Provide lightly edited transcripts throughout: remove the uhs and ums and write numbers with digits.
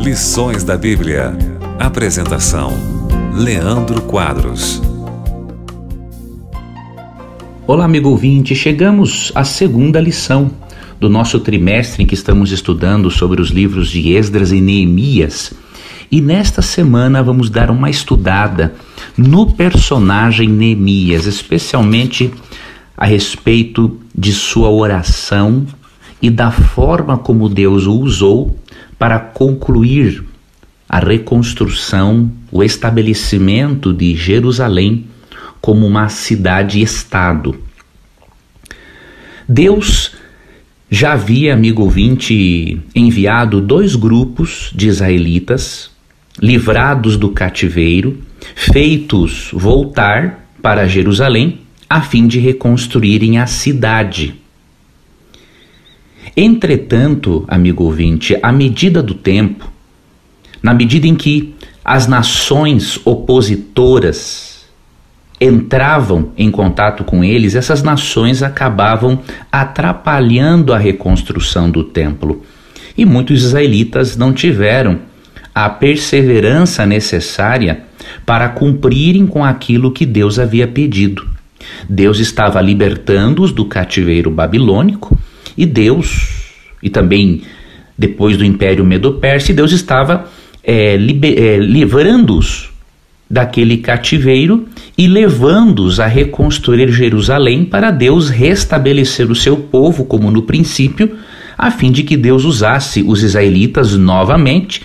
Lições da Bíblia. Apresentação: Leandro Quadros. Olá, amigo ouvinte, chegamos à segunda lição do nosso trimestre em que estamos estudando sobre os livros de Esdras e Neemias. E nesta semana vamos dar uma estudada no personagem Neemias, especialmente a respeito de sua oração e da forma como Deus o usou para concluir a reconstrução, o estabelecimento de Jerusalém como uma cidade-estado. Deus já havia, amigo ouvinte, enviado 2 grupos de israelitas, livrados do cativeiro, feitos voltar para Jerusalém, a fim de reconstruírem a cidade. Entretanto, amigo ouvinte, à medida do tempo, na medida em que as nações opositoras entravam em contato com eles, essas nações acabavam atrapalhando a reconstrução do templo. E muitos israelitas não tiveram a perseverança necessária para cumprirem com aquilo que Deus havia pedido. Deus estava libertando-os do cativeiro babilônico, e também depois do Império Medo-Persa, Deus estava livrando-os daquele cativeiro e levando-os a reconstruir Jerusalém para Deus restabelecer o seu povo como no princípio, a fim de que Deus usasse os israelitas novamente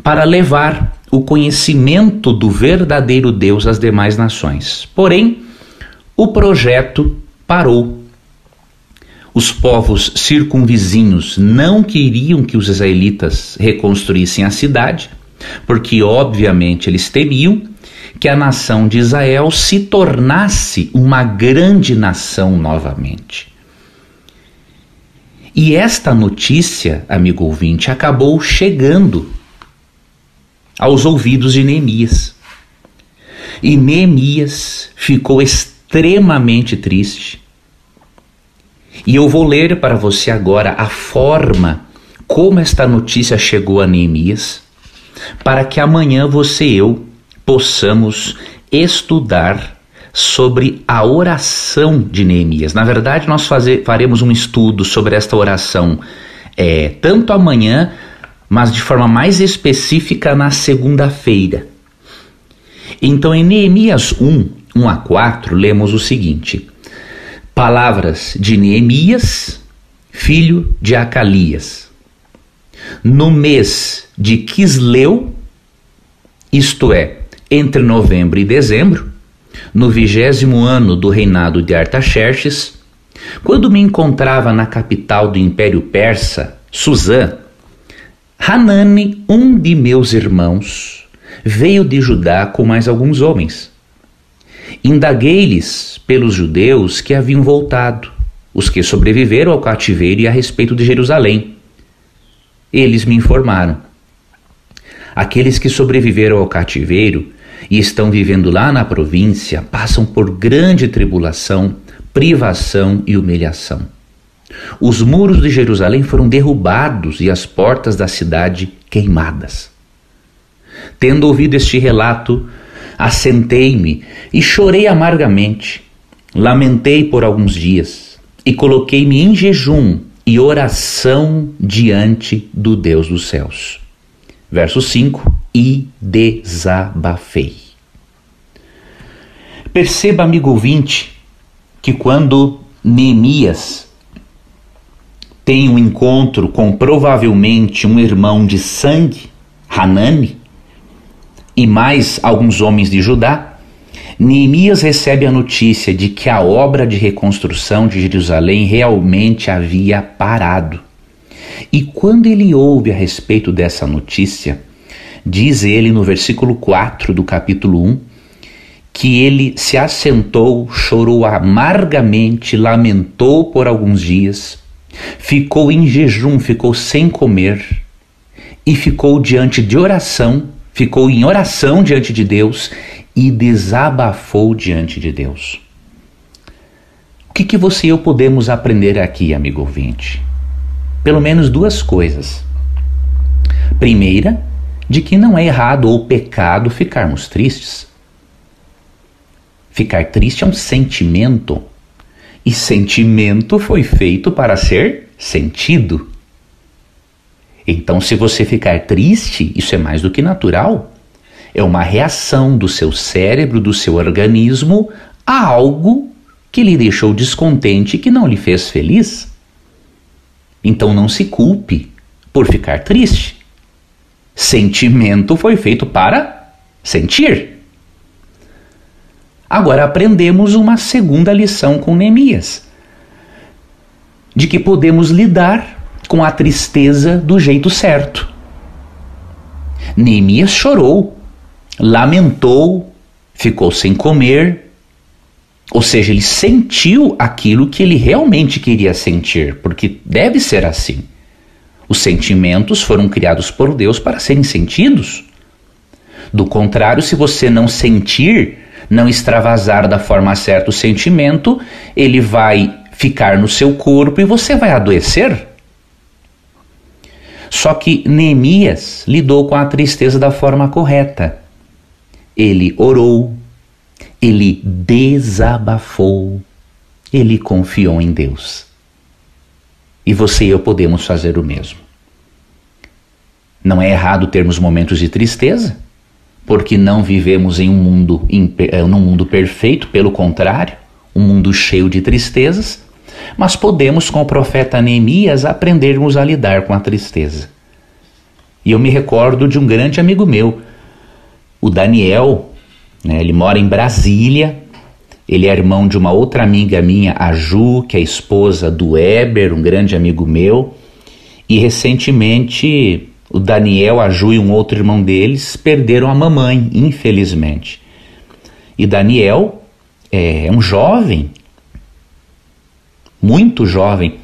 para levar o conhecimento do verdadeiro Deus às demais nações. Porém, o projeto parou. Os povos circunvizinhos não queriam que os israelitas reconstruíssem a cidade, porque obviamente eles temiam que a nação de Israel se tornasse uma grande nação novamente. E esta notícia, amigo ouvinte, acabou chegando aos ouvidos de Neemias. E Neemias ficou extremamente triste. E eu vou ler para você agora a forma como esta notícia chegou a Neemias, para que amanhã você e eu possamos estudar sobre a oração de Neemias. Na verdade, nós faremos um estudo sobre esta oração tanto amanhã, mas de forma mais específica na segunda-feira. Então, em Neemias 1 a 4, lemos o seguinte: palavras de Neemias, filho de Acalias. No mês de Quisleu, isto é, entre novembro e dezembro, no 20º ano do reinado de Artaxerxes, quando me encontrava na capital do Império Persa, Suzã, Hanani, um de meus irmãos, veio de Judá com mais alguns homens. Indaguei-lhes pelos judeus que haviam voltado, os que sobreviveram ao cativeiro, e a respeito de Jerusalém. Eles me informaram: aqueles que sobreviveram ao cativeiro e estão vivendo lá na província passam por grande tribulação, privação e humilhação. Os muros de Jerusalém foram derrubados e as portas da cidade queimadas. Tendo ouvido este relato, assentei-me e chorei amargamente. Lamentei por alguns dias e coloquei-me em jejum e oração diante do Deus dos céus. Verso 5: e desabafei. Perceba, amigo ouvinte, que quando Neemias tem um encontro com provavelmente um irmão de sangue, Hanani, e mais alguns homens de Judá, Neemias recebe a notícia de que a obra de reconstrução de Jerusalém realmente havia parado. E quando ele ouve a respeito dessa notícia, diz ele no versículo 4 do capítulo 1, que ele se assentou, chorou amargamente, lamentou por alguns dias, ficou em jejum, ficou sem comer e ficou ficou em oração diante de Deus e desabafou diante de Deus. O que você e eu podemos aprender aqui, amigo ouvinte? pelo menos duas coisas. Primeira, de que não é errado ou pecado ficarmos tristes. Ficar triste é um sentimento, e sentimento foi feito para ser sentido. Então, se você ficar triste, isso é mais do que natural. É uma reação do seu cérebro, do seu organismo, a algo que lhe deixou descontente e que não lhe fez feliz. Então não se culpe por ficar triste. Sentimento foi feito para sentir. Agora aprendemos uma segunda lição com Neemias, de que podemos lidar com a tristeza do jeito certo. Neemias chorou, lamentou, ficou sem comer, ou seja, ele sentiu aquilo que ele realmente queria sentir, porque deve ser assim. Os sentimentos foram criados por Deus para serem sentidos. Do contrário, se você não sentir, não extravasar da forma certa o sentimento, ele vai ficar no seu corpo e você vai adoecer. Só que Neemias lidou com a tristeza da forma correta. Ele orou, ele desabafou, ele confiou em Deus. E você e eu podemos fazer o mesmo. Não é errado termos momentos de tristeza, porque não vivemos em num mundo perfeito, pelo contrário, um mundo cheio de tristezas, mas podemos, com o profeta Neemias, aprendermos a lidar com a tristeza. E eu me recordo de um grande amigo meu, o Daniel, né? Ele mora em Brasília, ele é irmão de uma outra amiga minha, a Ju, que é esposa do Eber, um grande amigo meu, e recentemente o Daniel, a Ju e um outro irmão deles perderam a mamãe, infelizmente. E Daniel é um jovem, muito jovem,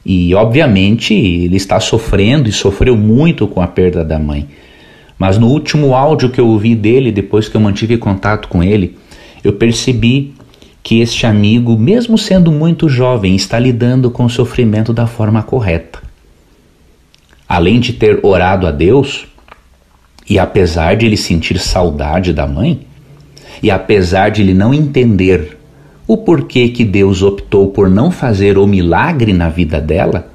e obviamente ele está sofrendo e sofreu muito com a perda da mãe. Mas no último áudio que eu ouvi dele, depois que eu mantive contato com ele, eu percebi que este amigo, mesmo sendo muito jovem, está lidando com o sofrimento da forma correta. Além de ter orado a Deus, e apesar de ele sentir saudade da mãe, e apesar de ele não entender o porquê que Deus optou por não fazer o milagre na vida dela,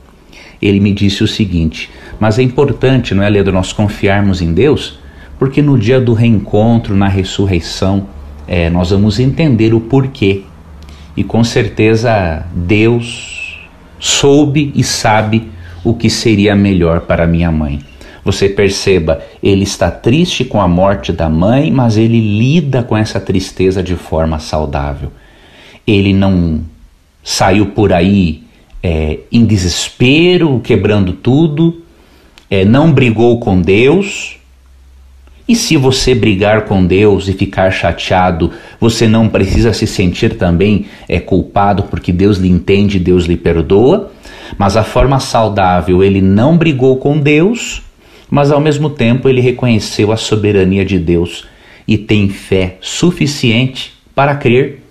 ele me disse o seguinte: mas é importante, não é, Leandro, nós confiarmos em Deus, porque no dia do reencontro, na ressurreição, nós vamos entender o porquê. E com certeza Deus soube e sabe o que seria melhor para minha mãe. Você perceba, ele está triste com a morte da mãe, mas ele lida com essa tristeza de forma saudável. Ele não saiu por aí em desespero, quebrando tudo, não brigou com Deus. E se você brigar com Deus e ficar chateado, você não precisa se sentir também culpado, porque Deus lhe entende, Deus lhe perdoa. Mas a forma saudável, ele não brigou com Deus, mas ao mesmo tempo ele reconheceu a soberania de Deus e tem fé suficiente para crer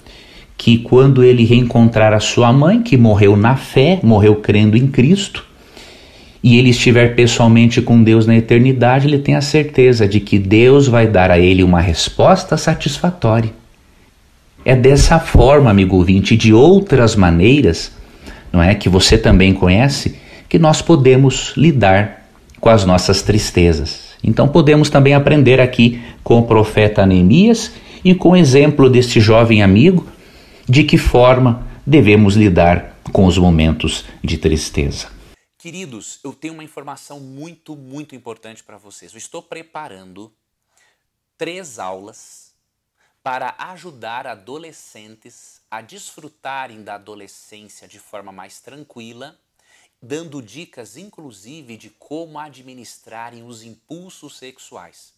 que quando ele reencontrar a sua mãe, que morreu na fé, morreu crendo em Cristo, e ele estiver pessoalmente com Deus na eternidade, ele tem a certeza de que Deus vai dar a ele uma resposta satisfatória. É dessa forma, amigo ouvinte, de outras maneiras, não é, que você também conhece, que nós podemos lidar com as nossas tristezas. Então podemos também aprender aqui com o profeta Neemias e com o exemplo deste jovem amigo, de que forma devemos lidar com os momentos de tristeza. Queridos, eu tenho uma informação muito importante para vocês. Eu estou preparando 3 aulas para ajudar adolescentes a desfrutarem da adolescência de forma mais tranquila, dando dicas inclusive de como administrarem os impulsos sexuais.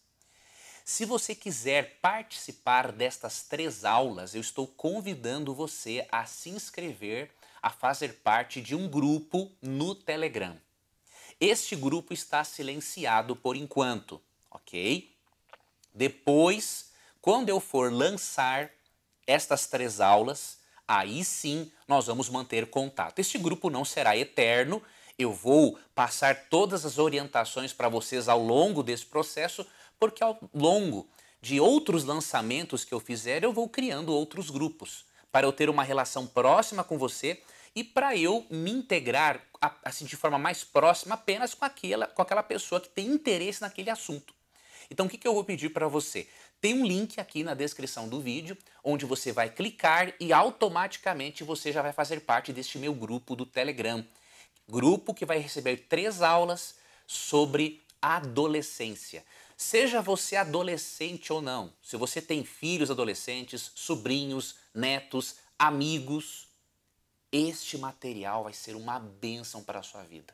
Se você quiser participar destas 3 aulas, eu estou convidando você a se inscrever, a fazer parte de um grupo no Telegram. Este grupo está silenciado por enquanto, ok? Depois, quando eu for lançar estas 3 aulas, aí sim nós vamos manter contato. Este grupo não será eterno, Eu vou passar todas as orientações para vocês ao longo desse processo, porque ao longo de outros lançamentos que eu fizer, eu vou criando outros grupos, para eu ter uma relação próxima com você e para eu me integrar assim, de forma mais próxima apenas com aquela pessoa que tem interesse naquele assunto. Então o que eu vou pedir para você? Tem um link aqui na descrição do vídeo, onde você vai clicar e automaticamente você já vai fazer parte deste meu grupo do Telegram. Grupo que vai receber 3 aulas sobre adolescência. Seja você adolescente ou não, se você tem filhos adolescentes, sobrinhos, netos, amigos, este material vai ser uma bênção para a sua vida.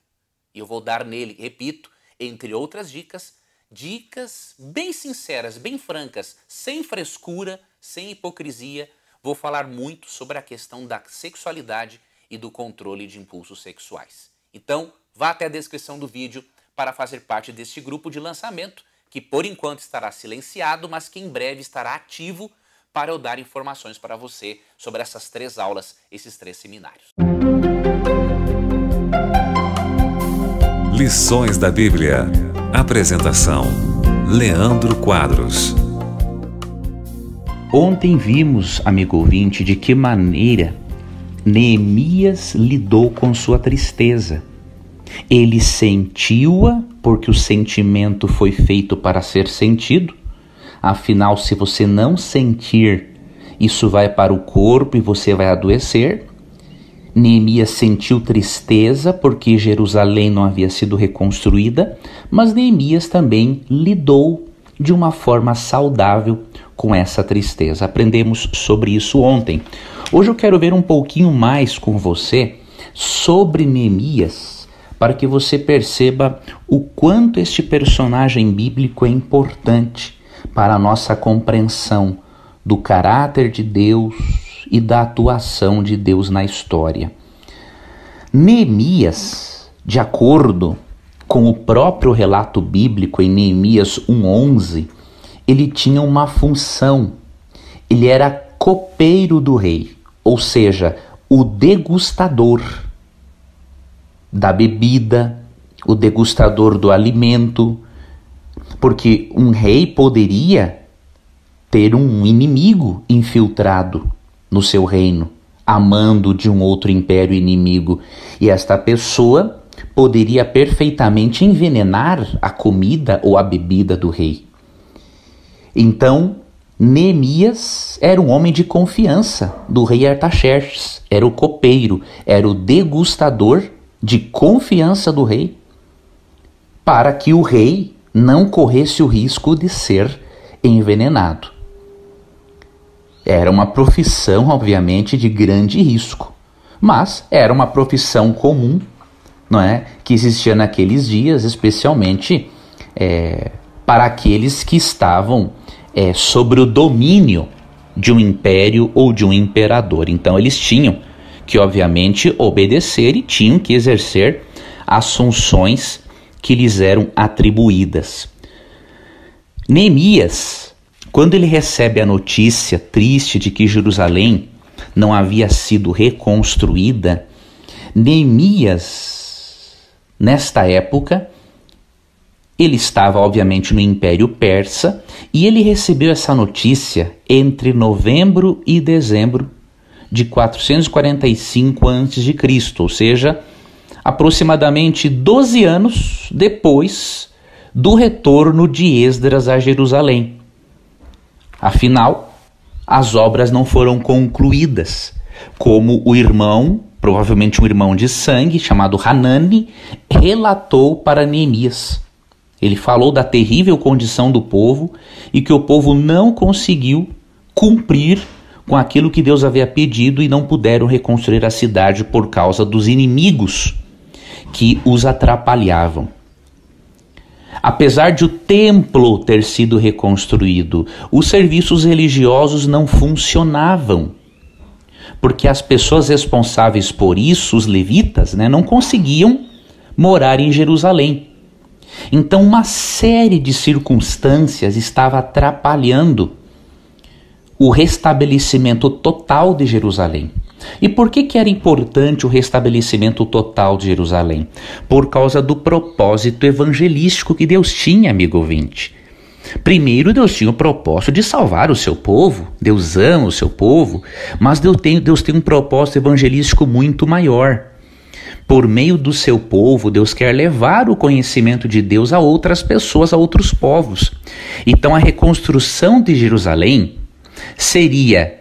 E eu vou dar nele, repito, entre outras dicas bem sinceras, bem francas, sem frescura, sem hipocrisia. Vou falar muito sobre a questão da sexualidade e do controle de impulsos sexuais. Então, vá até a descrição do vídeo para fazer parte deste grupo de lançamento, que por enquanto estará silenciado, mas que em breve estará ativo para eu dar informações para você sobre essas 3 aulas, esses 3 seminários. Lições da Bíblia. Apresentação: Leandro Quadros. Ontem vimos, amigo ouvinte, de que maneira Neemias lidou com sua tristeza. Ele sentiu-a porque o sentimento foi feito para ser sentido. Afinal, se você não sentir, isso vai para o corpo e você vai adoecer. Neemias sentiu tristeza porque Jerusalém não havia sido reconstruída, mas Neemias também lidou de uma forma saudável com essa tristeza. Aprendemos sobre isso ontem. Hoje eu quero ver um pouquinho mais com você sobre Neemias, para que você perceba o quanto este personagem bíblico é importante para a nossa compreensão do caráter de Deus e da atuação de Deus na história. Neemias, de acordo com o próprio relato bíblico em Neemias 1:11, ele tinha uma função. Ele era copeiro do rei, ou seja, o degustador da bebida, o degustador do alimento, porque um rei poderia ter um inimigo infiltrado no seu reino, amando de um outro império inimigo, e esta pessoa poderia perfeitamente envenenar a comida ou a bebida do rei. Então, Neemias era um homem de confiança do rei Artaxerxes, era o copeiro, era o degustador de confiança do rei, para que o rei não corresse o risco de ser envenenado. Era uma profissão, obviamente, de grande risco, mas era uma profissão comum, não é? Que existia naqueles dias, especialmente para aqueles que estavam sobre o domínio de um império ou de um imperador. Então eles tinham que, obviamente, obedecer e tinham que exercer as funções que lhes eram atribuídas. Neemias, quando ele recebe a notícia triste de que Jerusalém não havia sido reconstruída, Neemias, nesta época, ele estava obviamente no Império Persa e ele recebeu essa notícia entre novembro e dezembro de 445 a.C., ou seja, aproximadamente 12 anos depois do retorno de Esdras a Jerusalém. Afinal, as obras não foram concluídas, como o irmão, provavelmente um irmão de sangue, chamado Hanani, relatou para Neemias. Ele falou da terrível condição do povo e que o povo não conseguiu cumprir com aquilo que Deus havia pedido e não puderam reconstruir a cidade por causa dos inimigos que os atrapalhavam. Apesar de o templo ter sido reconstruído, os serviços religiosos não funcionavam, porque as pessoas responsáveis por isso, os levitas, não conseguiam morar em Jerusalém. Então uma série de circunstâncias estava atrapalhando o restabelecimento total de Jerusalém. E por que era importante o restabelecimento total de Jerusalém? Por causa do propósito evangelístico que Deus tinha, amigo ouvinte. Primeiro, Deus tinha o propósito de salvar o seu povo. Deus ama o seu povo, mas Deus tem um propósito evangelístico muito maior. Por meio do seu povo, Deus quer levar o conhecimento de Deus a outras pessoas, a outros povos. Então, a reconstrução de Jerusalém seria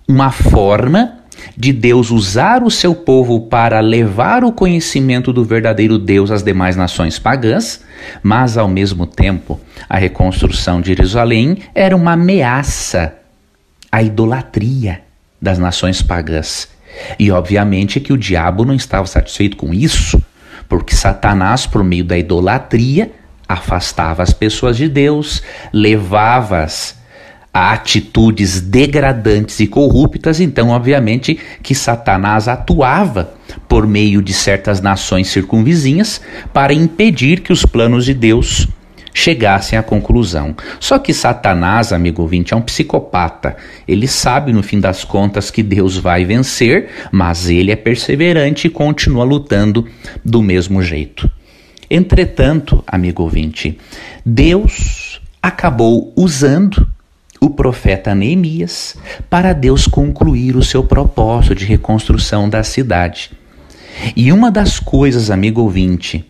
uma forma de Deus usar o seu povo para levar o conhecimento do verdadeiro Deus às demais nações pagãs, mas ao mesmo tempo a reconstrução de Jerusalém era uma ameaça à idolatria das nações pagãs. E obviamente que o diabo não estava satisfeito com isso, porque Satanás, por meio da idolatria, afastava as pessoas de Deus, levava-as a atitudes degradantes e corruptas. Então, obviamente, que Satanás atuava por meio de certas nações circunvizinhas para impedir que os planos de Deus chegassem à conclusão. Só que Satanás, amigo ouvinte, é um psicopata. Ele sabe, no fim das contas, que Deus vai vencer, mas ele é perseverante e continua lutando do mesmo jeito. Entretanto, amigo ouvinte, Deus acabou usando o profeta Neemias para Deus concluir o seu propósito de reconstrução da cidade. E uma das coisas, amigo ouvinte,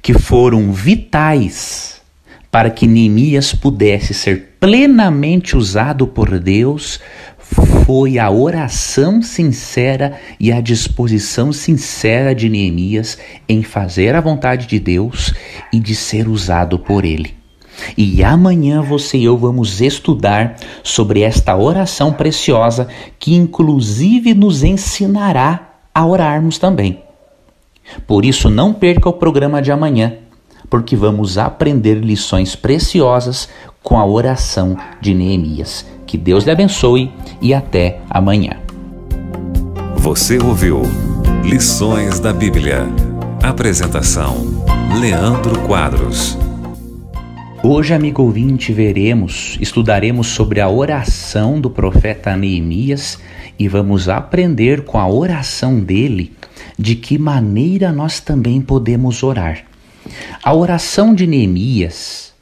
que foram vitais para que Neemias pudesse ser plenamente usado por Deus foi a oração sincera e a disposição sincera de Neemias em fazer a vontade de Deus e de ser usado por ele. E amanhã você e eu vamos estudar sobre esta oração preciosa que inclusive nos ensinará a orarmos também. Por isso não perca o programa de amanhã, porque vamos aprender lições preciosas com a oração de Neemias. Que Deus lhe abençoe e até amanhã. Você ouviu Lições da Bíblia. Apresentação: Leandro Quadros. Hoje, amigo ouvinte, estudaremos sobre a oração do profeta Neemias e vamos aprender com a oração dele de que maneira nós também podemos orar. A oração de Neemias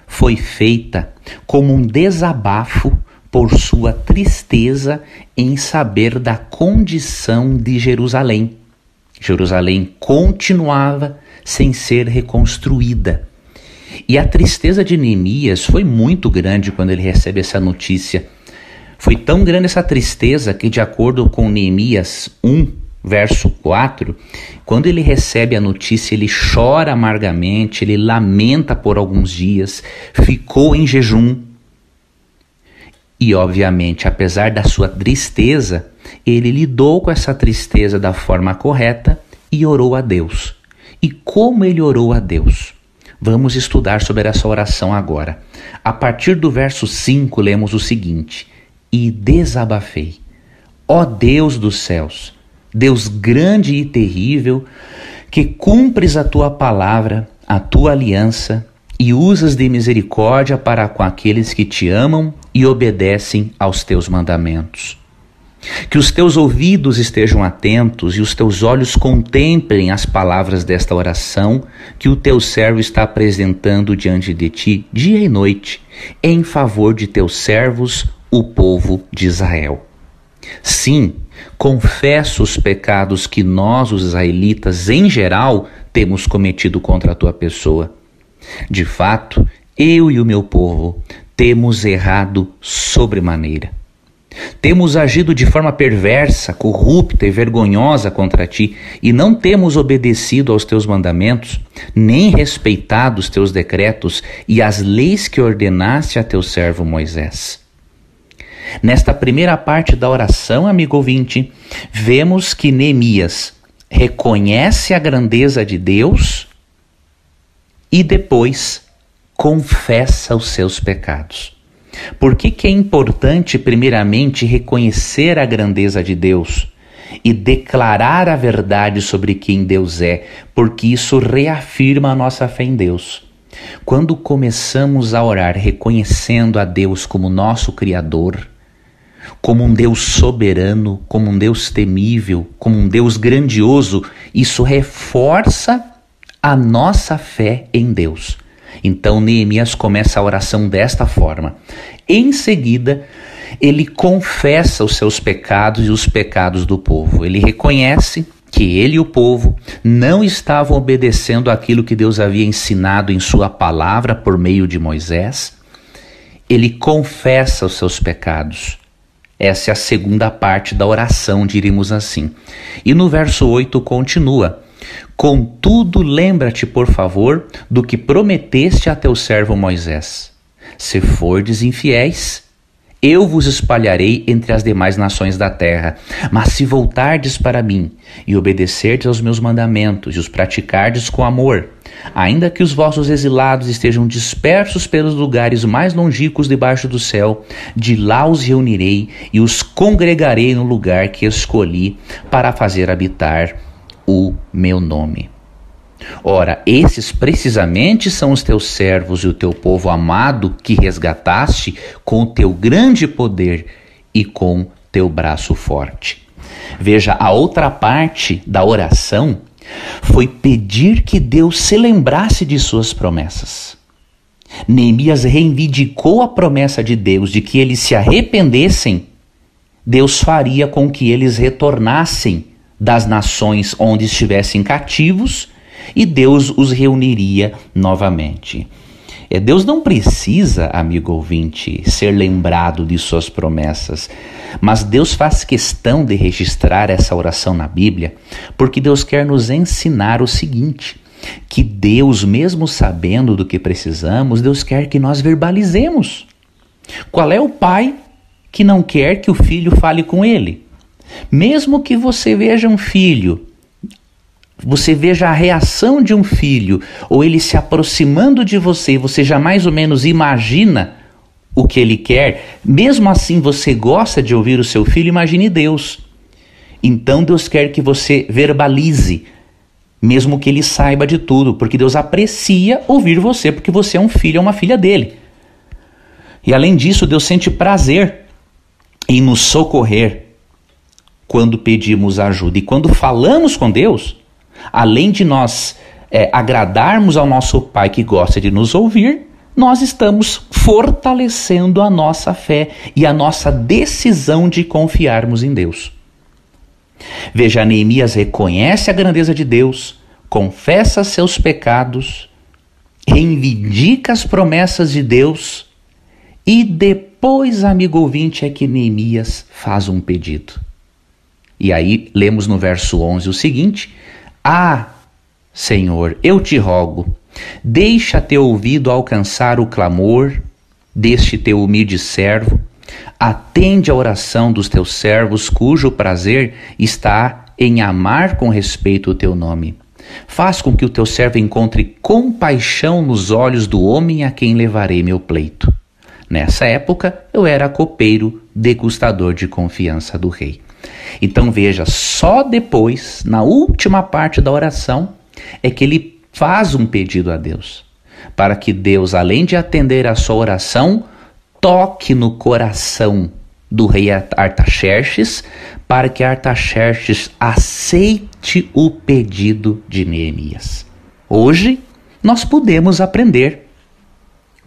foi feita como um desabafo por sua tristeza em saber da condição de Jerusalém. Jerusalém continuava sem ser reconstruída. E a tristeza de Neemias foi muito grande quando ele recebe essa notícia. Foi tão grande essa tristeza que, de acordo com Neemias 1, verso 4, quando ele recebe a notícia, ele chora amargamente, ele lamenta por alguns dias, ficou em jejum. E, obviamente, apesar da sua tristeza, ele lidou com essa tristeza da forma correta e orou a Deus. E como ele orou a Deus? Vamos estudar sobre essa oração agora. A partir do verso 5, lemos o seguinte: E desabafei, ó Deus dos céus, Deus grande e terrível, que cumpres a tua palavra, a tua aliança, e usas de misericórdia para com aqueles que te amam e obedecem aos teus mandamentos. Que os teus ouvidos estejam atentos e os teus olhos contemplem as palavras desta oração que o teu servo está apresentando diante de ti dia e noite, em favor de teus servos, o povo de Israel. Sim, confesso os pecados que nós, os israelitas, em geral, temos cometido contra a tua pessoa. De fato, eu e o meu povo temos errado sobremaneira. Temos agido de forma perversa, corrupta e vergonhosa contra ti, e não temos obedecido aos teus mandamentos, nem respeitado os teus decretos e as leis que ordenaste a teu servo Moisés. Nesta primeira parte da oração, amigo ouvinte, vemos que Neemias reconhece a grandeza de Deus e depois confessa os seus pecados. Por que é importante, primeiramente, reconhecer a grandeza de Deus e declarar a verdade sobre quem Deus é? Porque isso reafirma a nossa fé em Deus. Quando começamos a orar reconhecendo a Deus como nosso Criador, como um Deus soberano, como um Deus temível, como um Deus grandioso, isso reforça a nossa fé em Deus. Então Neemias começa a oração desta forma. Em seguida, ele confessa os seus pecados e os pecados do povo. Ele reconhece que ele e o povo não estavam obedecendo aquilo que Deus havia ensinado em sua palavra por meio de Moisés. Ele confessa os seus pecados. Essa é a segunda parte da oração, diríamos assim. E no verso 8 continua: contudo, lembra-te, por favor, do que prometeste a teu servo Moisés. Se fordes infiéis, eu vos espalharei entre as demais nações da terra. Mas se voltardes para mim e obedecerdes aos meus mandamentos e os praticardes com amor, ainda que os vossos exilados estejam dispersos pelos lugares mais longínquos debaixo do céu, de lá os reunirei e os congregarei no lugar que escolhi para fazer habitar o meu nome. Ora, esses precisamente são os teus servos e o teu povo amado que resgataste com o teu grande poder e com teu braço forte. Veja, a outra parte da oração foi pedir que Deus se lembrasse de suas promessas. Neemias reivindicou a promessa de Deus de que eles se arrependessem, Deus faria com que eles retornassem das nações onde estivessem cativos e Deus os reuniria novamente. Deus não precisa, amigo ouvinte, ser lembrado de suas promessas, mas Deus faz questão de registrar essa oração na Bíblia, porque Deus quer nos ensinar o seguinte, que Deus, mesmo sabendo do que precisamos, Deus quer que nós verbalizemos. Qual é o pai que não quer que o filho fale com ele? Mesmo que você veja um filho, você veja a reação de um filho, ou ele se aproximando de você, você já mais ou menos imagina o que ele quer, mesmo assim você gosta de ouvir o seu filho, imagine Deus. Então Deus quer que você verbalize, mesmo que ele saiba de tudo, porque Deus aprecia ouvir você, porque você é um filho, é uma filha dele. E além disso, Deus sente prazer em nos socorrer quando pedimos ajuda. E quando falamos com Deus, além de nós agradarmos ao nosso Pai que gosta de nos ouvir, nós estamos fortalecendo a nossa fé e a nossa decisão de confiarmos em Deus. Veja, Neemias reconhece a grandeza de Deus, confessa seus pecados, reivindica as promessas de Deus e depois, amigo ouvinte, é que Neemias faz um pedido. E aí lemos no verso 11 o seguinte: ah, Senhor, eu te rogo, deixa teu ouvido alcançar o clamor deste teu humilde servo, atende a oração dos teus servos, cujo prazer está em amar com respeito o teu nome. Faz com que o teu servo encontre compaixão nos olhos do homem a quem levarei meu pleito. Nessa época, eu era copeiro, degustador de confiança do rei. Então veja, só depois, na última parte da oração, é que ele faz um pedido a Deus, para que Deus, além de atender a sua oração, toque no coração do rei Artaxerxes, para que Artaxerxes aceite o pedido de Neemias. Hoje, nós podemos aprender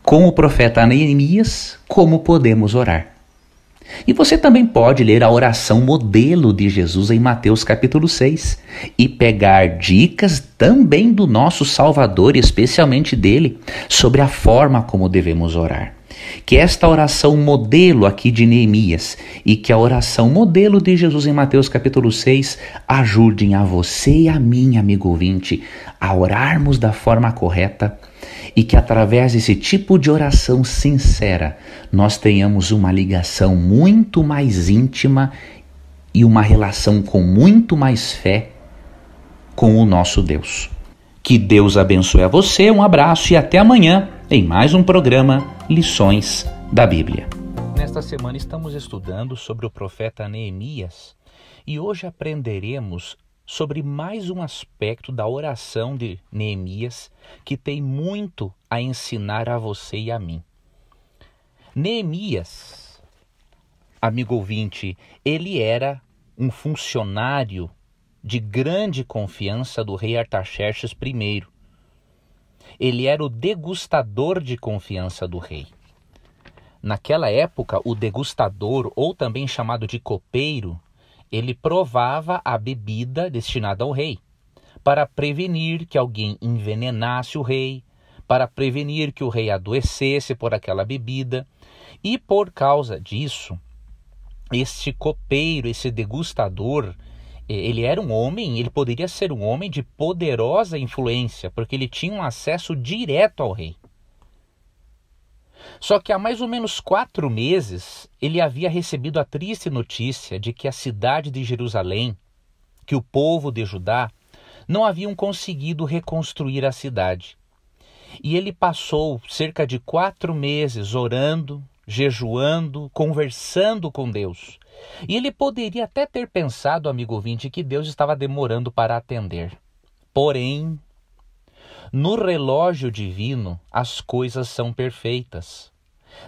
com o profeta Neemias como podemos orar. E você também pode ler a oração modelo de Jesus em Mateus capítulo 6 e pegar dicas também do nosso Salvador, especialmente dele, sobre a forma como devemos orar. Que esta oração modelo aqui de Neemias e que a oração modelo de Jesus em Mateus capítulo 6 ajudem a você e a mim, amigo ouvinte, a orarmos da forma correta e que através desse tipo de oração sincera nós tenhamos uma ligação muito mais íntima e uma relação com muito mais fé com o nosso Deus. Que Deus abençoe a você, um abraço e até amanhã em mais um programa Lições da Bíblia. Nesta semana estamos estudando sobre o profeta Neemias e hoje aprenderemos sobre mais um aspecto da oração de Neemias que tem muito a ensinar a você e a mim. Neemias amigo ouvinte, ele era um funcionário de grande confiança do rei Artaxerxes I. Ele era o degustador de confiança do rei. Naquela época, o degustador, ou também chamado de copeiro, ele provava a bebida destinada ao rei, para prevenir que alguém envenenasse o rei, para prevenir que o rei adoecesse por aquela bebida. E por causa disso, este copeiro, esse degustador, ele era um homem, ele poderia ser um homem de poderosa influência, porque ele tinha um acesso direto ao rei. Só que há mais ou menos 4 meses, ele havia recebido a triste notícia de que a cidade de Jerusalém, que o povo de Judá, não haviam conseguido reconstruir a cidade. E ele passou cerca de 4 meses orando, jejuando, conversando com Deus. E ele poderia até ter pensado, amigo ouvinte, que Deus estava demorando para atender. Porém, no relógio divino, as coisas são perfeitas.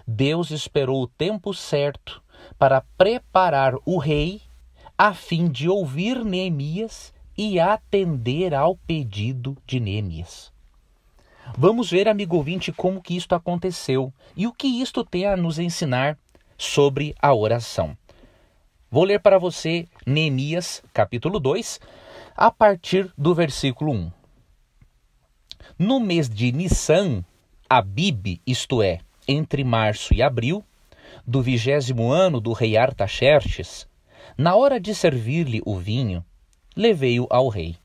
Deus esperou o tempo certo para preparar o rei a fim de ouvir Neemias e atender ao pedido de Neemias. Vamos ver, amigo ouvinte, como que isto aconteceu e o que isto tem a nos ensinar sobre a oração. Vou ler para você Neemias, capítulo 2, a partir do versículo 1. No mês de Nissan, Abib, isto é, entre março e abril, do 20º ano do rei Artaxerxes, na hora de servir-lhe o vinho, levei-o ao rei.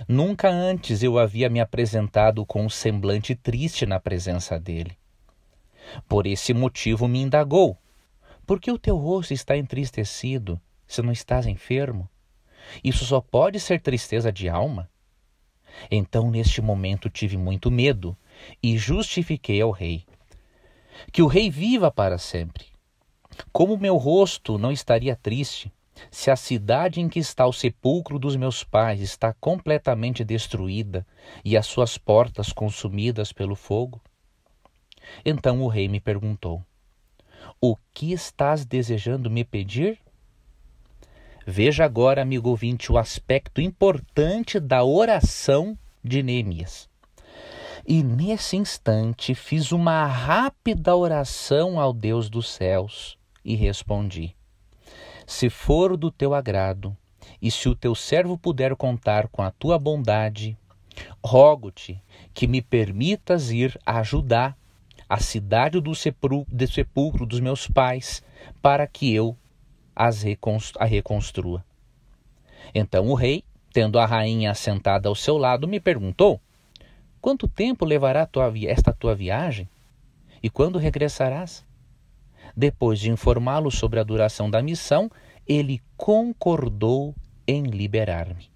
Nunca antes eu havia me apresentado com um semblante triste na presença dele. Por esse motivo me indagou: por que o teu rosto está entristecido, se não estás enfermo? Isso só pode ser tristeza de alma? Então, neste momento, tive muito medo e justifiquei ao rei: que o rei viva para sempre. Como meu rosto não estaria triste, se a cidade em que está o sepulcro dos meus pais está completamente destruída e as suas portas consumidas pelo fogo? Então o rei me perguntou: o que estás desejando me pedir? Veja agora, amigo ouvinte, o aspecto importante da oração de Neemias. E nesse instante fiz uma rápida oração ao Deus dos céus e respondi: se for do teu agrado, e se o teu servo puder contar com a tua bondade, rogo-te que me permitas ir a Judá, a cidade do sepulcro dos meus pais, para que eu a reconstrua. Então o rei, tendo a rainha assentada ao seu lado, me perguntou: quanto tempo levará esta tua viagem? E quando regressarás? Depois de informá-lo sobre a duração da missão, ele concordou em liberar-me.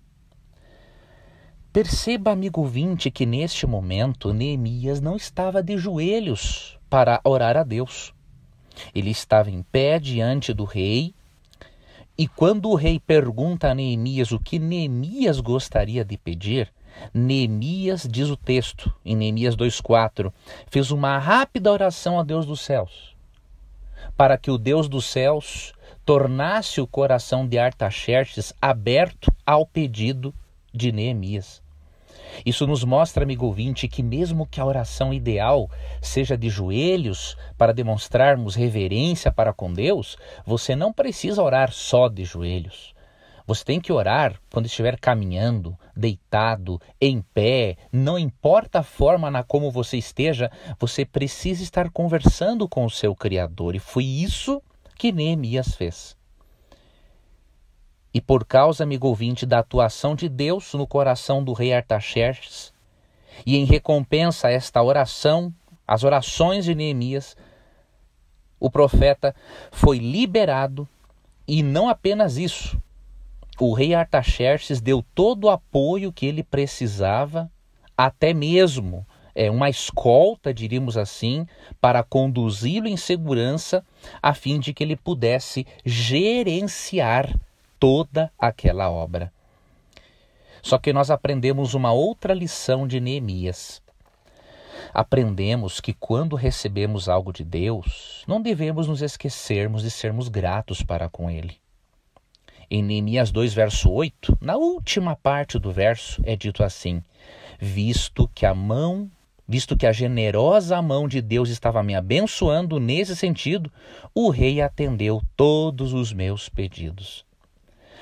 Perceba, amigo ouvinte, que neste momento Neemias não estava de joelhos para orar a Deus. Ele estava em pé diante do rei, e quando o rei pergunta a Neemias o que Neemias gostaria de pedir, Neemias, diz o texto, em Neemias 2,4, fez uma rápida oração a Deus dos céus, para que o Deus dos céus tornasse o coração de Artaxerxes aberto ao pedido de Neemias. Isso nos mostra, amigo ouvinte, que mesmo que a oração ideal seja de joelhos, para demonstrarmos reverência para com Deus, você não precisa orar só de joelhos. Você tem que orar quando estiver caminhando, deitado, em pé, não importa a forma na como você esteja, você precisa estar conversando com o seu Criador. E foi isso que Neemias fez. E por causa, amigo ouvinte, da atuação de Deus no coração do rei Artaxerxes, e em recompensa a esta oração, as orações de Neemias, o profeta foi liberado, e não apenas isso. O rei Artaxerxes deu todo o apoio que ele precisava, até mesmo uma escolta, diríamos assim, para conduzi-lo em segurança, a fim de que ele pudesse gerenciar toda aquela obra. Só que nós aprendemos uma outra lição de Neemias. aprendemos que quando recebemos algo de Deus, não devemos nos esquecermos de sermos gratos para com Ele. Em Neemias 2, verso 8, na última parte do verso, é dito assim: visto que a generosa mão de Deus estava me abençoando nesse sentido, o rei atendeu todos os meus pedidos.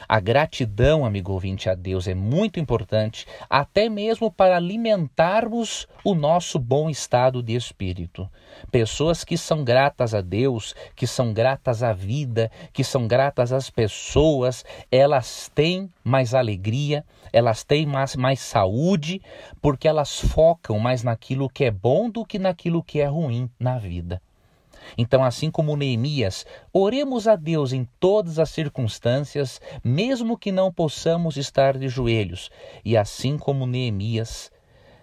A gratidão, amigo ouvinte, a Deus é muito importante, até mesmo para alimentarmos o nosso bom estado de espírito. Pessoas que são gratas a Deus, que são gratas à vida, que são gratas às pessoas, elas têm mais alegria, elas têm mais saúde, porque elas focam mais naquilo que é bom do que naquilo que é ruim na vida. Então, assim como Neemias, oremos a Deus em todas as circunstâncias, mesmo que não possamos estar de joelhos. E assim como Neemias,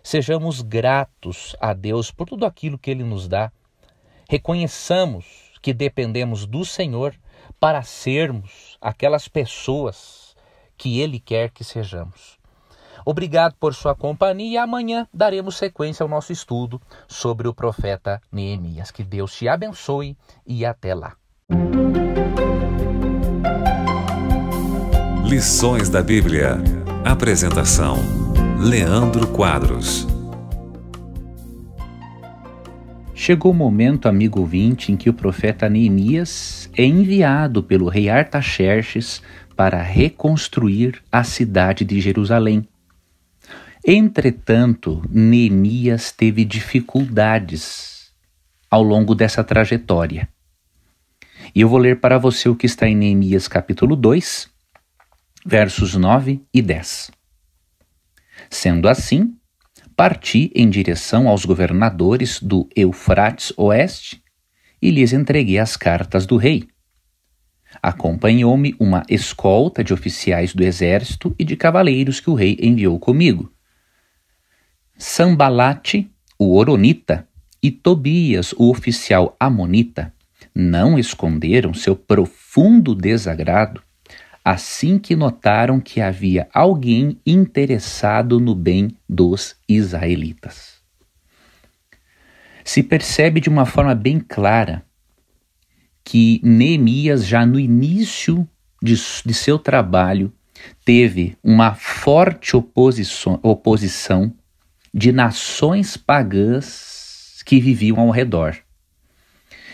sejamos gratos a Deus por tudo aquilo que Ele nos dá. Reconheçamos que dependemos do Senhor para sermos aquelas pessoas que Ele quer que sejamos. Obrigado por sua companhia e amanhã daremos sequência ao nosso estudo sobre o profeta Neemias. Que Deus te abençoe e até lá. Lições da Bíblia. Apresentação: Leandro Quadros. Chegou o momento, amigo ouvinte, em que o profeta Neemias é enviado pelo rei Artaxerxes para reconstruir a cidade de Jerusalém. Entretanto, Neemias teve dificuldades ao longo dessa trajetória. E eu vou ler para você o que está em Neemias capítulo 2, versos 9 e 10. Sendo assim, parti em direção aos governadores do Eufrates Oeste e lhes entreguei as cartas do rei. Acompanhou-me uma escolta de oficiais do exército e de cavaleiros que o rei enviou comigo. Sambalate, o Horonita, e Tobias, o oficial amonita, não esconderam seu profundo desagrado assim que notaram que havia alguém interessado no bem dos israelitas. Se percebe de uma forma bem clara que Neemias, já no início de seu trabalho, teve uma forte oposição de nações pagãs que viviam ao redor.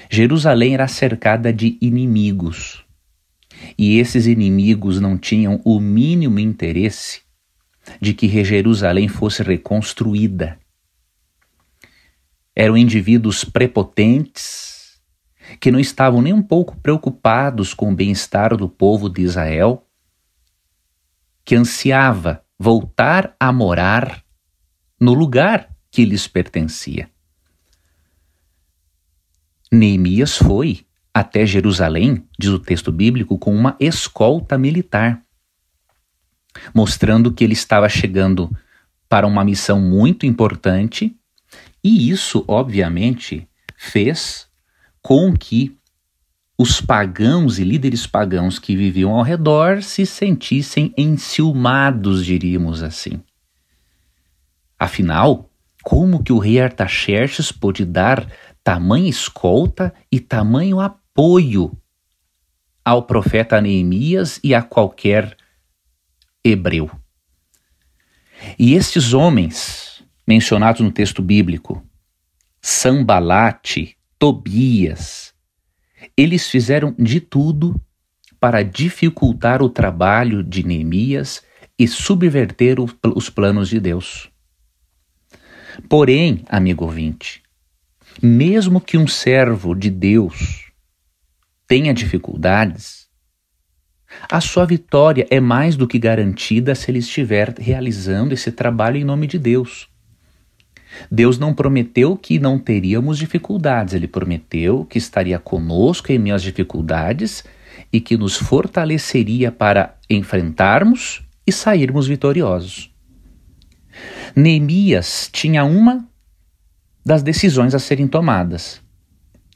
Jerusalém era cercada de inimigos, e esses inimigos não tinham o mínimo interesse de que Jerusalém fosse reconstruída. Eram indivíduos prepotentes, que não estavam nem um pouco preocupados com o bem-estar do povo de Israel, que ansiava voltar a morar no lugar que lhes pertencia. Neemias foi até Jerusalém, diz o texto bíblico, com uma escolta militar, mostrando que ele estava chegando para uma missão muito importante, e isso, obviamente, fez com que os pagãos e líderes pagãos que viviam ao redor se sentissem enciumados, diríamos assim. Afinal, como que o rei Artaxerxes pôde dar tamanha escolta e tamanho apoio ao profeta Neemias e a qualquer hebreu? E estes homens mencionados no texto bíblico, Sambalate, Tobias, eles fizeram de tudo para dificultar o trabalho de Neemias e subverter os planos de Deus. Porém, amigo ouvinte, mesmo que um servo de Deus tenha dificuldades, a sua vitória é mais do que garantida se ele estiver realizando esse trabalho em nome de Deus. Deus não prometeu que não teríamos dificuldades, Ele prometeu que estaria conosco em meio às dificuldades e que nos fortaleceria para enfrentarmos e sairmos vitoriosos. Neemias tinha uma das decisões a serem tomadas.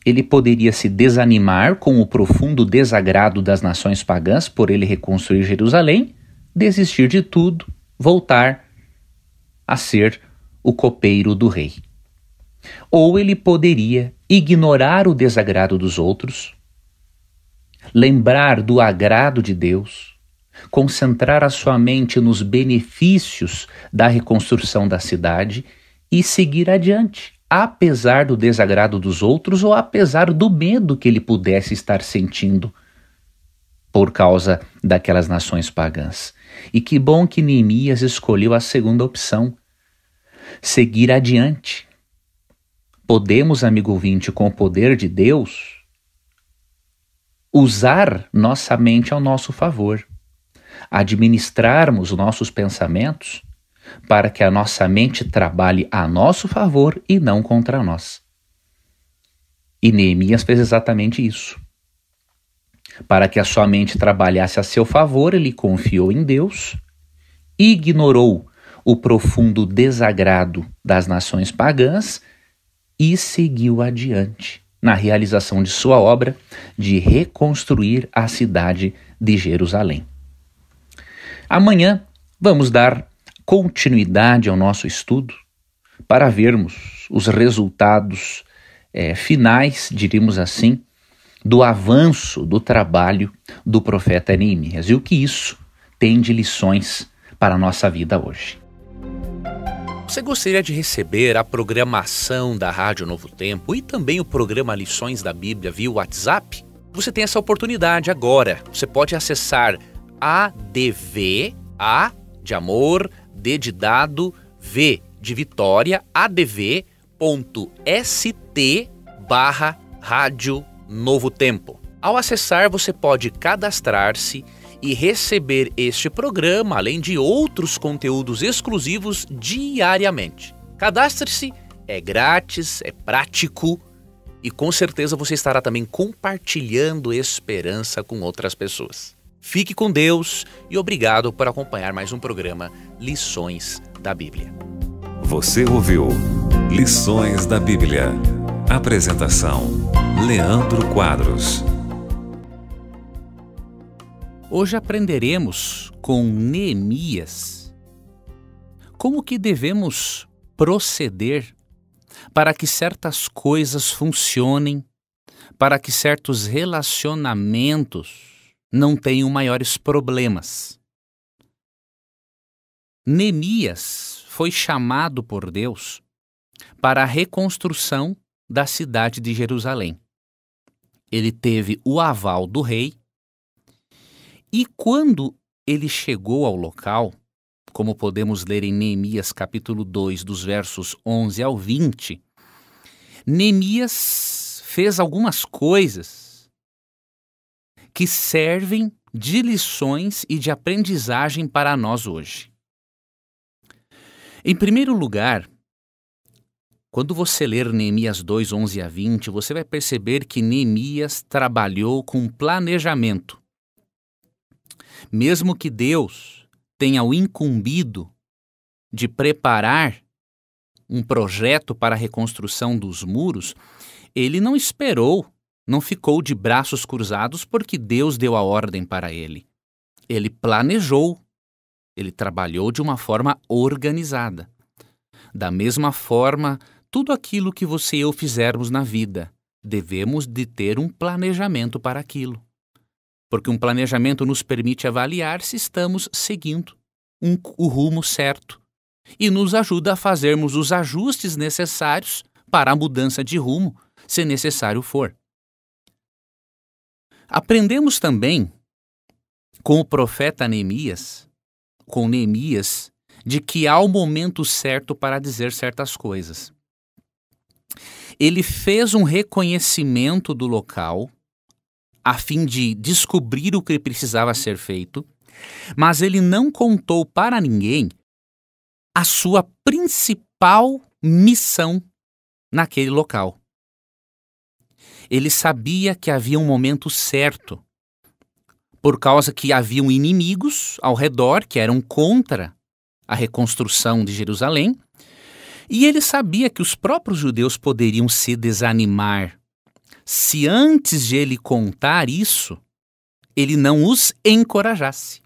Ele poderia se desanimar com o profundo desagrado das nações pagãs por ele reconstruir Jerusalém, desistir de tudo, voltar a ser o copeiro do rei. ou ele poderia ignorar o desagrado dos outros, lembrar do agrado de Deus, concentrar a sua mente nos benefícios da reconstrução da cidade e seguir adiante, apesar do desagrado dos outros ou apesar do medo que ele pudesse estar sentindo por causa daquelas nações pagãs. E que bom que Neemias escolheu a segunda opção, seguir adiante. Podemos, amigo ouvinte, com o poder de Deus, usar nossa mente ao nosso favor, administrarmos nossos pensamentos para que a nossa mente trabalhe a nosso favor e não contra nós. E Neemias fez exatamente isso. Para que a sua mente trabalhasse a seu favor, ele confiou em Deus, ignorou o profundo desagrado das nações pagãs e seguiu adiante na realização de sua obra de reconstruir a cidade de Jerusalém. Amanhã vamos dar continuidade ao nosso estudo para vermos os resultados finais, diríamos assim, do avanço do trabalho do profeta Neemias e o que isso tem de lições para a nossa vida hoje. Você gostaria de receber a programação da Rádio Novo Tempo e também o programa Lições da Bíblia via WhatsApp? Você tem essa oportunidade agora. Você pode acessar ADV, A de amor, D de dado, V de Vitória, adv.st/Rádio Novo Tempo. Ao acessar, você pode cadastrar-se e receber este programa, além de outros conteúdos exclusivos diariamente. Cadastre-se, é grátis, é prático e com certeza você estará também compartilhando esperança com outras pessoas. Fique com Deus e obrigado por acompanhar mais um programa Lições da Bíblia. Você ouviu Lições da Bíblia. Apresentação: Leandro Quadros. Hoje aprenderemos com Neemias como que devemos proceder para que certas coisas funcionem, para que certos relacionamentos não tenham maiores problemas. Neemias foi chamado por Deus para a reconstrução da cidade de Jerusalém. Ele teve o aval do rei e quando ele chegou ao local, como podemos ler em Neemias capítulo 2, dos versos 11 ao 20, Neemias fez algumas coisas que servem de lições e de aprendizagem para nós hoje. Em primeiro lugar, quando você ler Neemias 2, 11 a 20, você vai perceber que Neemias trabalhou com planejamento. Mesmo que Deus tenha o incumbido de preparar um projeto para a reconstrução dos muros, ele não esperou, não ficou de braços cruzados porque Deus deu a ordem para ele. Ele planejou, ele trabalhou de uma forma organizada. Da mesma forma, tudo aquilo que você e eu fizermos na vida, devemos de ter um planejamento para aquilo. Porque um planejamento nos permite avaliar se estamos seguindo o rumo certo e nos ajuda a fazermos os ajustes necessários para a mudança de rumo, se necessário for. Aprendemos também com o profeta Neemias, de que há o momento certo para dizer certas coisas. Ele fez um reconhecimento do local, a fim de descobrir o que precisava ser feito, mas ele não contou para ninguém a sua principal missão naquele local. Ele sabia que havia um momento certo, por causa que haviam inimigos ao redor que eram contra a reconstrução de Jerusalém, e ele sabia que os próprios judeus poderiam se desanimar se antes de ele contar isso, ele não os encorajasse.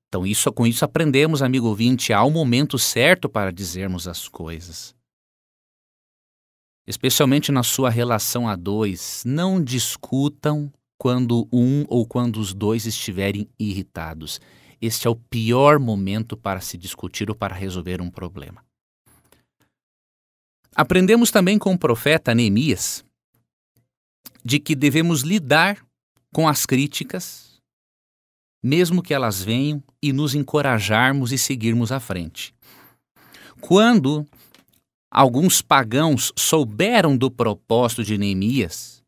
Então com isso aprendemos, amigo ouvinte, há um momento certo para dizermos as coisas. especialmente na sua relação a dois, não discutam quando um ou quando os dois estiverem irritados. Este é o pior momento para se discutir ou para resolver um problema. Aprendemos também com o profeta Neemias de que devemos lidar com as críticas, mesmo que elas venham, e nos encorajarmos e seguirmos à frente. Quando alguns pagãos souberam do propósito de Neemias,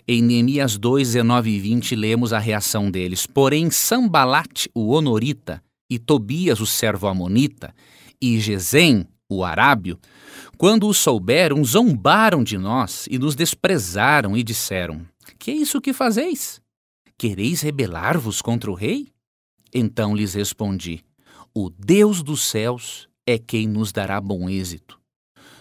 em Neemias 2, 19 e 20 lemos a reação deles. Porém, Sambalate, o honorita, e Tobias, o servo amonita, e Gesem, o arábio, quando o souberam, zombaram de nós e nos desprezaram e disseram: que é isso que fazeis? Quereis rebelar-vos contra o rei? Então lhes respondi: o Deus dos céus é quem nos dará bom êxito.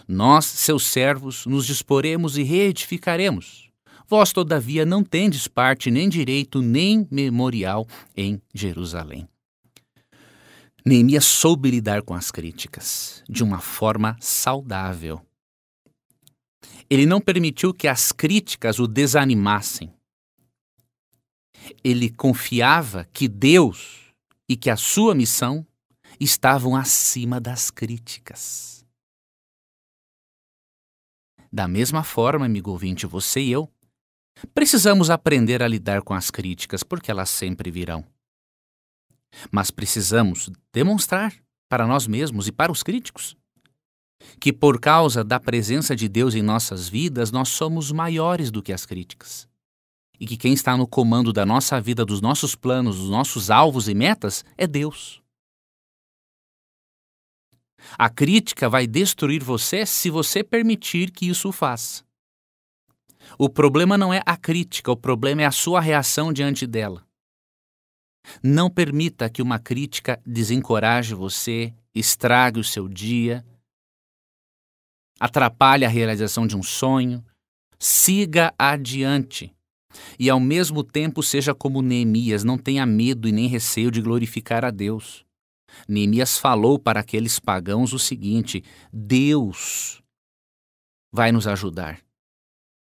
Nós, seus servos, nos disporemos e reedificaremos. Vós, todavia, não tendes parte, nem direito, nem memorial em Jerusalém. Neemias soube lidar com as críticas de uma forma saudável. Ele não permitiu que as críticas o desanimassem. Ele confiava que Deus e que a sua missão estavam acima das críticas. Da mesma forma, amigo ouvinte, você e eu precisamos aprender a lidar com as críticas, porque elas sempre virão. Mas precisamos demonstrar para nós mesmos e para os críticos que, por causa da presença de Deus em nossas vidas, nós somos maiores do que as críticas. E que quem está no comando da nossa vida, dos nossos planos, dos nossos alvos e metas, é Deus. A crítica vai destruir você se você permitir que isso o faça. O problema não é a crítica, o problema é a sua reação diante dela. Não permita que uma crítica desencoraje você, estrague o seu dia, atrapalhe a realização de um sonho. Siga adiante. E ao mesmo tempo seja como Neemias, não tenha medo e nem receio de glorificar a Deus. Neemias falou para aqueles pagãos o seguinte: Deus vai nos ajudar.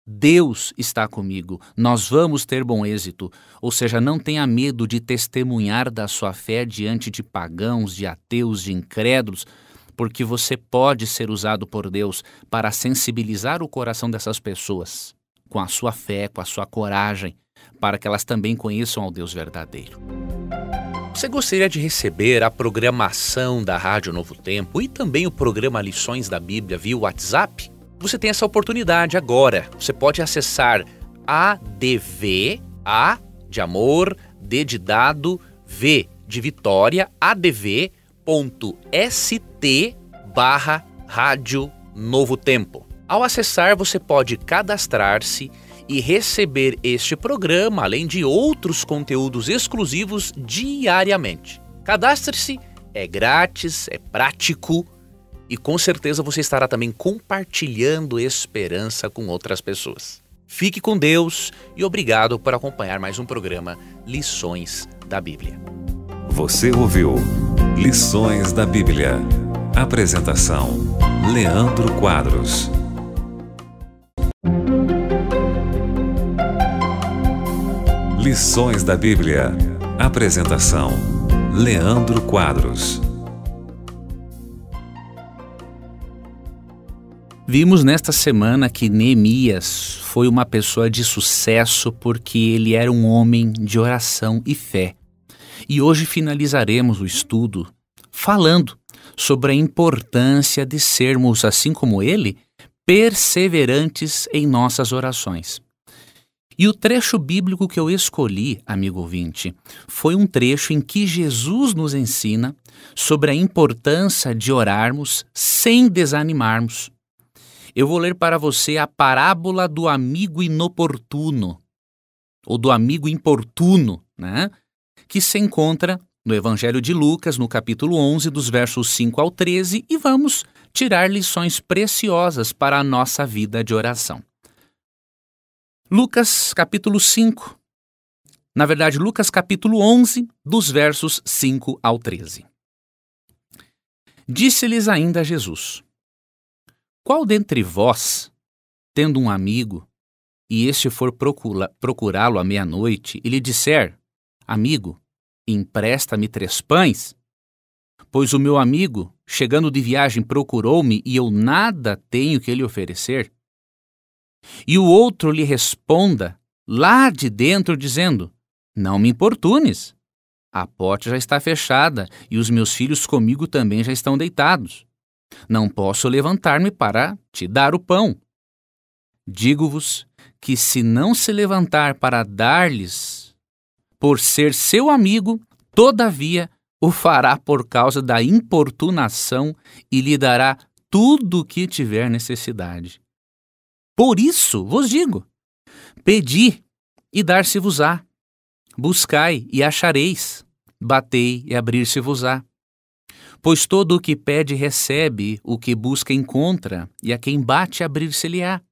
Deus está comigo, nós vamos ter bom êxito. Ou seja, não tenha medo de testemunhar da sua fé diante de pagãos, de ateus, de incrédulos, porque você pode ser usado por Deus para sensibilizar o coração dessas pessoas com a sua fé, com a sua coragem, para que elas também conheçam ao Deus verdadeiro. Você gostaria de receber a programação da Rádio Novo Tempo e também o programa Lições da Bíblia via WhatsApp? Você tem essa oportunidade agora. Você pode acessar ADV, A de amor, D de dado, V de Vitória, adv.st/Rádio Novo Tempo. Ao acessar, você pode cadastrar-se e receber este programa, além de outros conteúdos exclusivos diariamente. Cadastre-se, é grátis, é prático e com certeza você estará também compartilhando esperança com outras pessoas. Fique com Deus e obrigado por acompanhar mais um programa Lições da Bíblia. Você ouviu Lições da Bíblia. Apresentação: Leandro Quadros. Lições da Bíblia. Apresentação: Leandro Quadros. Vimos nesta semana que Neemias foi uma pessoa de sucesso porque ele era um homem de oração e fé. E hoje finalizaremos o estudo falando sobre a importância de sermos, assim como ele, perseverantes em nossas orações. E o trecho bíblico que eu escolhi, amigo ouvinte, foi um trecho em que Jesus nos ensina sobre a importância de orarmos sem desanimarmos. Eu vou ler para você a parábola do amigo inoportuno, ou do amigo importuno, né? Que se encontra no Evangelho de Lucas, no capítulo 11, dos versos 5 ao 13, e vamos tirar lições preciosas para a nossa vida de oração. Lucas capítulo 5, na verdade Lucas capítulo 11, dos versos 5 ao 13. Disse-lhes ainda Jesus: qual dentre vós, tendo um amigo, e este for procurá-lo à meia-noite, e lhe disser: amigo, empresta-me 3 pães, pois o meu amigo, chegando de viagem, procurou-me e eu nada tenho que lhe oferecer. E o outro lhe responda lá de dentro, dizendo: não me importunes, a porta já está fechada e os meus filhos comigo também já estão deitados. Não posso levantar-me para te dar o pão. Digo-vos que se não se levantar para dar-lhes, por ser seu amigo, todavia o fará por causa da importunação e lhe dará tudo o que tiver necessidade. Por isso vos digo: pedi e dar-se-vos-á, buscai e achareis, batei e abrir-se-vos-á. Pois todo o que pede recebe, o que busca encontra, e a quem bate abrir-se-lhe-á.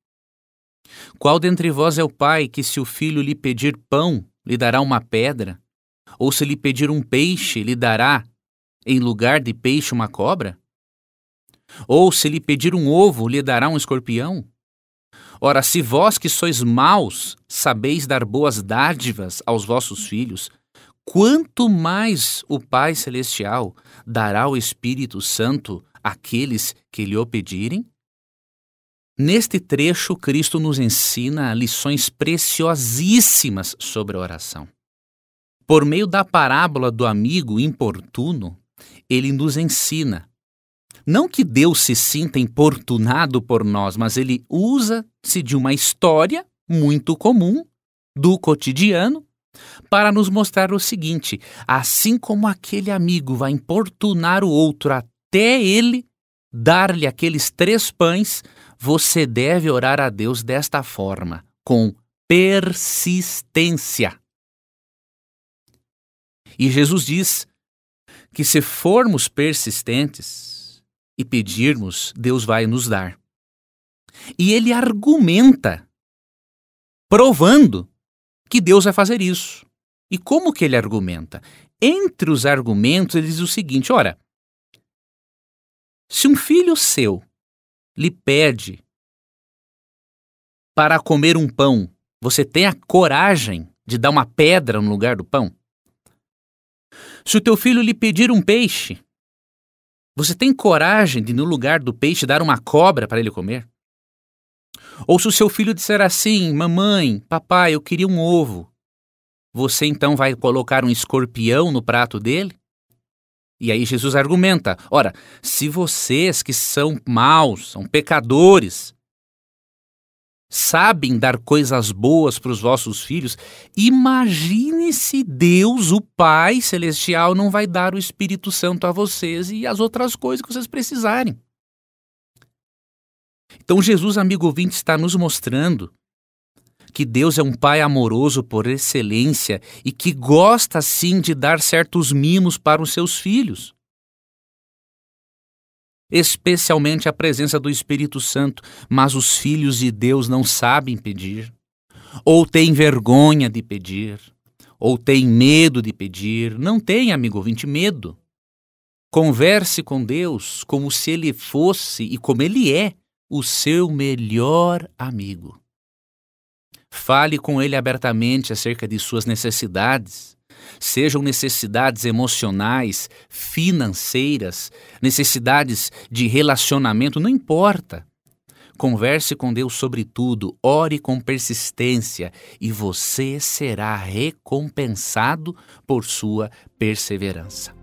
Qual dentre vós é o pai que, se o filho lhe pedir pão, lhe dará uma pedra? Ou se lhe pedir um peixe, lhe dará, em lugar de peixe, uma cobra? Ou se lhe pedir um ovo, lhe dará um escorpião? Ora, se vós que sois maus sabeis dar boas dádivas aos vossos filhos, quanto mais o Pai Celestial dará o Espírito Santo àqueles que lhe o pedirem? Neste trecho, Cristo nos ensina lições preciosíssimas sobre a oração. Por meio da parábola do amigo importuno, ele nos ensina, não que Deus se sinta importunado por nós, mas ele usa-se de uma história muito comum, do cotidiano, para nos mostrar o seguinte: assim como aquele amigo vai importunar o outro até ele dar-lhe aqueles 3 pães, você deve orar a Deus desta forma, com persistência. E Jesus diz que se formos persistentes e pedirmos, Deus vai nos dar. E ele argumenta, provando que Deus vai fazer isso. E como que ele argumenta? Entre os argumentos, ele diz o seguinte: ora, se um filho seu lhe pede para comer um pão, você tem a coragem de dar uma pedra no lugar do pão? Se o teu filho lhe pedir um peixe, você tem coragem de, no lugar do peixe, dar uma cobra para ele comer? Ou se o seu filho disser assim: mamãe, papai, eu queria um ovo, você então vai colocar um escorpião no prato dele? E aí Jesus argumenta: ora, se vocês que são maus, são pecadores, sabem dar coisas boas para os vossos filhos, imagine se Deus, o Pai Celestial, não vai dar o Espírito Santo a vocês e as outras coisas que vocês precisarem. Então Jesus, amigo ouvinte, está nos mostrando que Deus é um Pai amoroso por excelência e que gosta sim de dar certos mimos para os seus filhos. Especialmente a presença do Espírito Santo, mas os filhos de Deus não sabem pedir, ou têm vergonha de pedir, ou têm medo de pedir. Não tem, amigo ouvinte, medo. Converse com Deus como se Ele fosse e como Ele é o seu melhor amigo. Fale com Ele abertamente acerca de suas necessidades, sejam necessidades emocionais, financeiras, necessidades de relacionamento, não importa. Converse com Deus sobre tudo, ore com persistência e você será recompensado por sua perseverança.